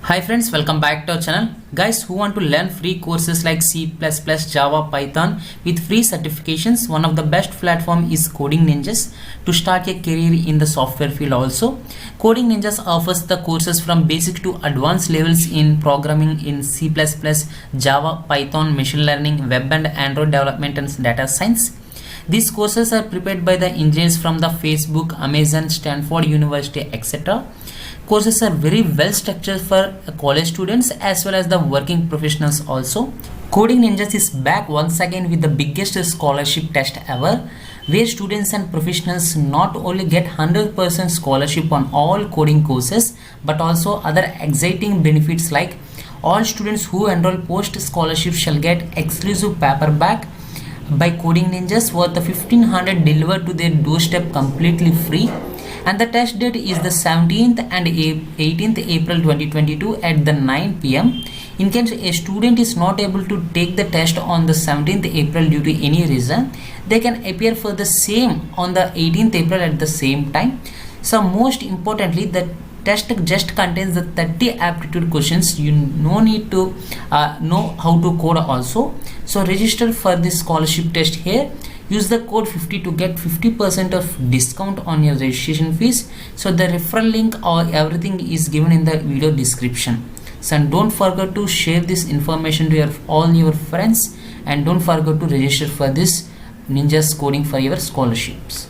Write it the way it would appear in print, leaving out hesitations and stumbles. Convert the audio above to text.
Hi friends, welcome back to our channel. Guys who want to learn free courses like C++, Java, Python with free certifications, one of the best platform is Coding Ninjas to start a career in the software field also. Coding Ninjas offers the courses from basic to advanced levels in programming in C++, Java, Python, machine learning, web and Android development and data science. These courses are prepared by the engineers from the Facebook, Amazon, Stanford University, etc. Courses are very well structured for college students as well as the working professionals also. Coding Ninjas is back once again with the biggest scholarship test ever, where students and professionals not only get 100% scholarship on all coding courses but also other exciting benefits like all students who enroll post scholarship shall get exclusive paperback by Coding Ninjas worth 1500 delivered to their doorstep completely free, and the test date is the 17th and 18th April 2022 at the 9 p.m. In case a student is not able to take the test on the 17th April due to any reason, they can appear for the same on the 18th April at the same time. So most importantly, the test just contains the 30 aptitude questions. You no need to know how to code also. So register for this scholarship test here. Use the code 50 to get 50% of discount on your registration fees. So the referral link or everything is given in the video description. So and don't forget to share this information to all your friends, and don't forget to register for this Ninjas coding for your scholarships.